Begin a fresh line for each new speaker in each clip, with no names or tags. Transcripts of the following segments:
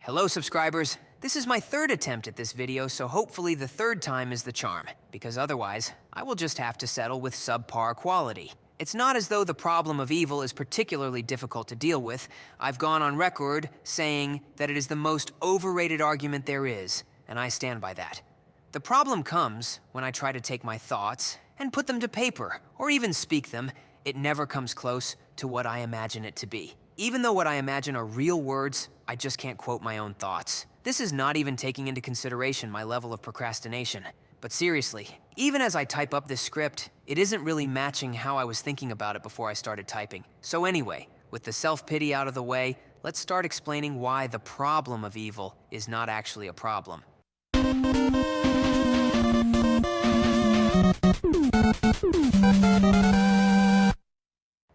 Hello subscribers, this is my third attempt at this video, so hopefully the third time is the charm, because otherwise, I will just have to settle with subpar quality. It's not as though the problem of evil is particularly difficult to deal with. I've gone on record saying that it is the most overrated argument there is, and I stand by that. The problem comes when I try to take my thoughts and put them to paper, or even speak them. It never comes close to what I imagine it to be. Even though what I imagine are real words, I just can't quote my own thoughts. This is not even taking into consideration my level of procrastination. But seriously, even as I type up this script, it isn't really matching how I was thinking about it before I started typing. So anyway, with the self-pity out of the way, let's start explaining why the problem of evil is not actually a problem.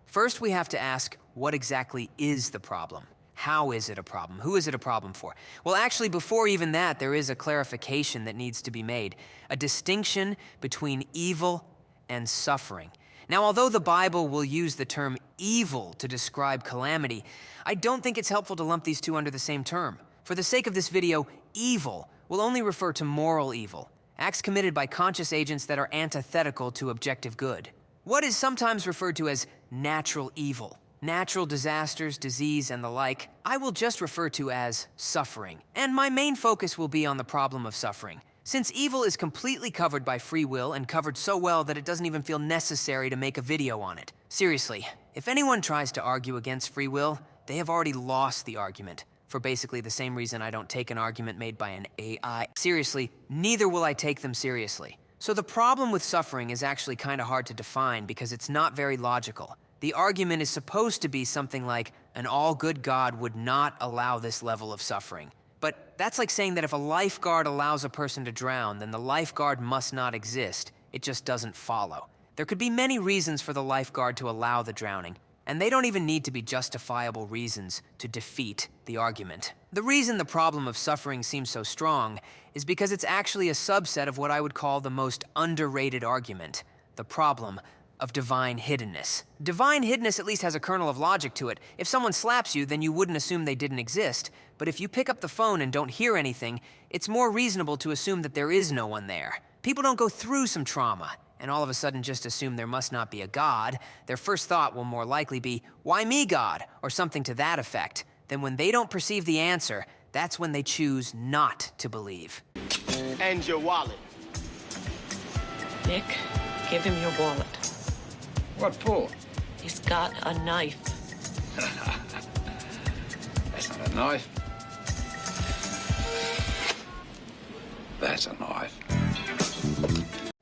First, we have to ask, what exactly is the problem? How is it a problem? Who is it a problem for? Well, actually, before even that, there is a clarification that needs to be made. A distinction between evil and suffering. Now, although the Bible will use the term evil to describe calamity, I don't think it's helpful to lump these two under the same term. For the sake of this video, evil will only refer to moral evil, acts committed by conscious agents that are antithetical to objective good. What is sometimes referred to as natural evil, natural disasters, disease, and the like, I will just refer to as suffering. And my main focus will be on the problem of suffering, since evil is completely covered by free will and covered so well that it doesn't even feel necessary to make a video on it. Seriously, if anyone tries to argue against free will, they have already lost the argument, for basically the same reason I don't take an argument made by an AI. Seriously, neither will I take them seriously. So the problem with suffering is actually kind of hard to define because it's not very logical. The argument is supposed to be something like, an all-good God would not allow this level of suffering. But that's like saying that if a lifeguard allows a person to drown, then the lifeguard must not exist. It just doesn't follow. There could be many reasons for the lifeguard to allow the drowning, and they don't even need to be justifiable reasons to defeat the argument. The reason the problem of suffering seems so strong is because it's actually a subset of what I would call the most underrated argument, the problem of divine hiddenness. Divine hiddenness at least has a kernel of logic to it. If someone slaps you, then you wouldn't assume they didn't exist. But if you pick up the phone and don't hear anything, it's more reasonable to assume that there is no one there. People don't go through some trauma and all of a sudden just assume there must not be a God. Their first thought will more likely be, why me, God? Or something to that effect. Then when they don't perceive the answer, that's when they choose not to believe.
And your wallet.
Nick, give him your wallet.
What for?
He's got a knife.
That's not a knife. That's a knife.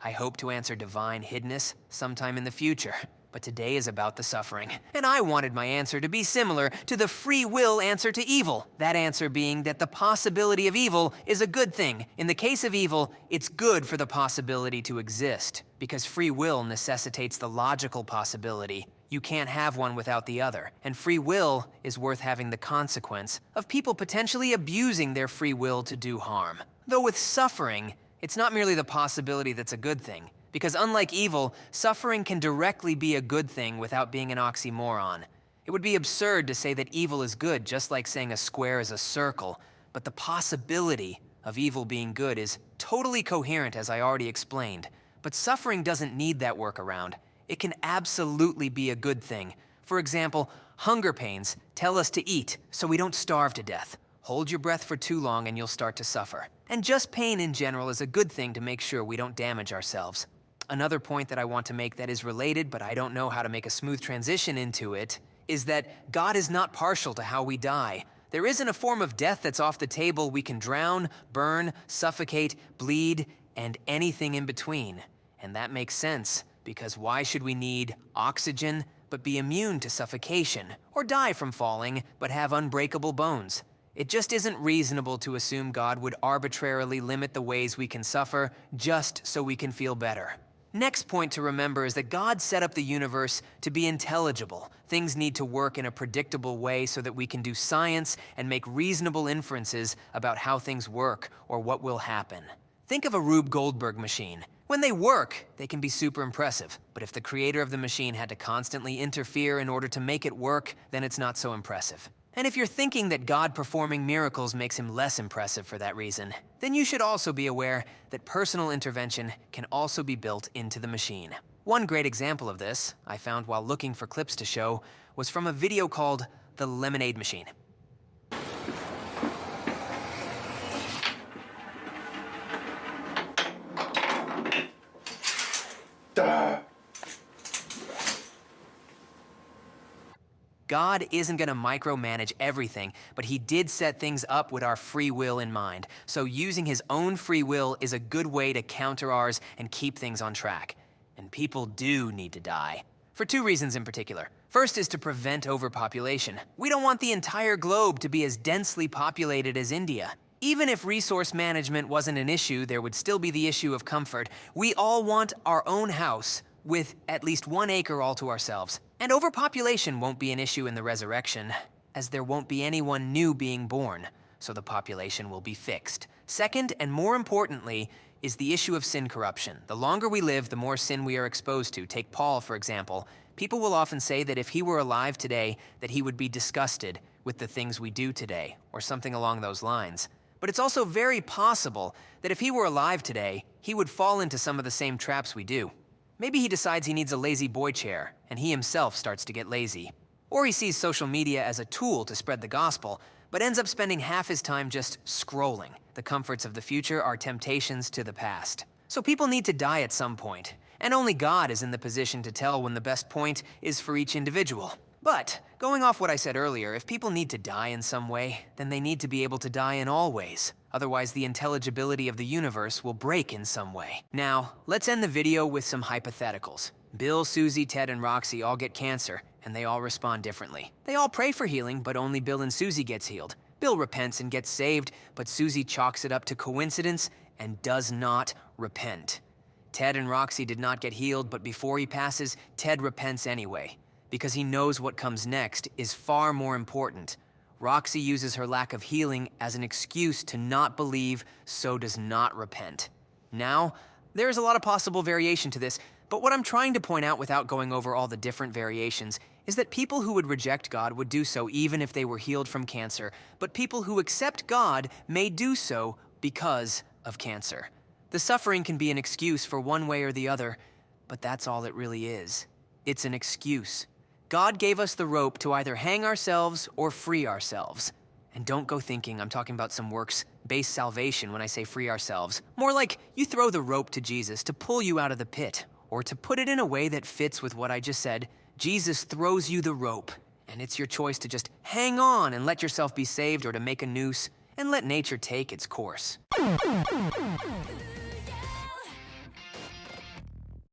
I hope to answer divine hiddenness sometime in the future, but today is about the suffering. And I wanted my answer to be similar to the free will answer to evil. That answer being that the possibility of evil is a good thing. In the case of evil, it's good for the possibility to exist, because free will necessitates the logical possibility. You can't have one without the other, and free will is worth having the consequence of people potentially abusing their free will to do harm. Though with suffering, it's not merely the possibility that's a good thing, because unlike evil, suffering can directly be a good thing without being an oxymoron. It would be absurd to say that evil is good, just like saying a square is a circle, but the possibility of evil being good is totally coherent, as I already explained. But suffering doesn't need that workaround. It can absolutely be a good thing. For example, hunger pains tell us to eat so we don't starve to death. Hold your breath for too long and you'll start to suffer. And just pain in general is a good thing to make sure we don't damage ourselves. Another point that I want to make that is related, but I don't know how to make a smooth transition into it, is that God is not partial to how we die. There isn't a form of death that's off the table. We can drown, burn, suffocate, bleed, and anything in between. And that makes sense, because why should we need oxygen but be immune to suffocation, or die from falling but have unbreakable bones? It just isn't reasonable to assume God would arbitrarily limit the ways we can suffer just so we can feel better. Next point to remember is that God set up the universe to be intelligible. Things need to work in a predictable way so that we can do science and make reasonable inferences about how things work or what will happen. Think of a Rube Goldberg machine. When they work, they can be super impressive. But if the creator of the machine had to constantly interfere in order to make it work, then it's not so impressive. And if you're thinking that God performing miracles makes him less impressive for that reason, then you should also be aware that personal intervention can also be built into the machine. One great example of this, I found while looking for clips to show, was from a video called The Lemonade Machine. God isn't going to micromanage everything, but he did set things up with our free will in mind. So using his own free will is a good way to counter ours and keep things on track. And people do need to die. For two reasons in particular. First is to prevent overpopulation. We don't want the entire globe to be as densely populated as India. Even if resource management wasn't an issue, there would still be the issue of comfort. We all want our own house with at least 1 acre all to ourselves. And overpopulation won't be an issue in the resurrection, as there won't be anyone new being born, so the population will be fixed. Second, and more importantly, is the issue of sin corruption. The longer we live, the more sin we are exposed to. Take Paul, for example. People will often say that if he were alive today, that he would be disgusted with the things we do today, or something along those lines. But it's also very possible that if he were alive today, he would fall into some of the same traps we do. Maybe he decides he needs a lazy boy chair, and he himself starts to get lazy. Or he sees social media as a tool to spread the gospel, but ends up spending half his time just scrolling. The comforts of the future are temptations to the past. So people need to die at some point, and only God is in the position to tell when the best point is for each individual. But, going off what I said earlier, if people need to die in some way, then they need to be able to die in all ways. Otherwise, the intelligibility of the universe will break in some way. Now, let's end the video with some hypotheticals. Bill, Susie, Ted, and Roxy all get cancer, and they all respond differently. They all pray for healing, but only Bill and Susie gets healed. Bill repents and gets saved, but Susie chalks it up to coincidence and does not repent. Ted and Roxy did not get healed, but before he passes, Ted repents anyway, because he knows what comes next is far more important. Roxy uses her lack of healing as an excuse to not believe, so does not repent. Now, there is a lot of possible variation to this, but what I'm trying to point out without going over all the different variations is that people who would reject God would do so even if they were healed from cancer, but people who accept God may do so because of cancer. The suffering can be an excuse for one way or the other, but that's all it really is. It's an excuse. God gave us the rope to either hang ourselves or free ourselves. And don't go thinking I'm talking about some works-based salvation when I say free ourselves. More like you throw the rope to Jesus to pull you out of the pit. Or to put it in a way that fits with what I just said, Jesus throws you the rope. And it's your choice to just hang on and let yourself be saved, or to make a noose and let nature take its course.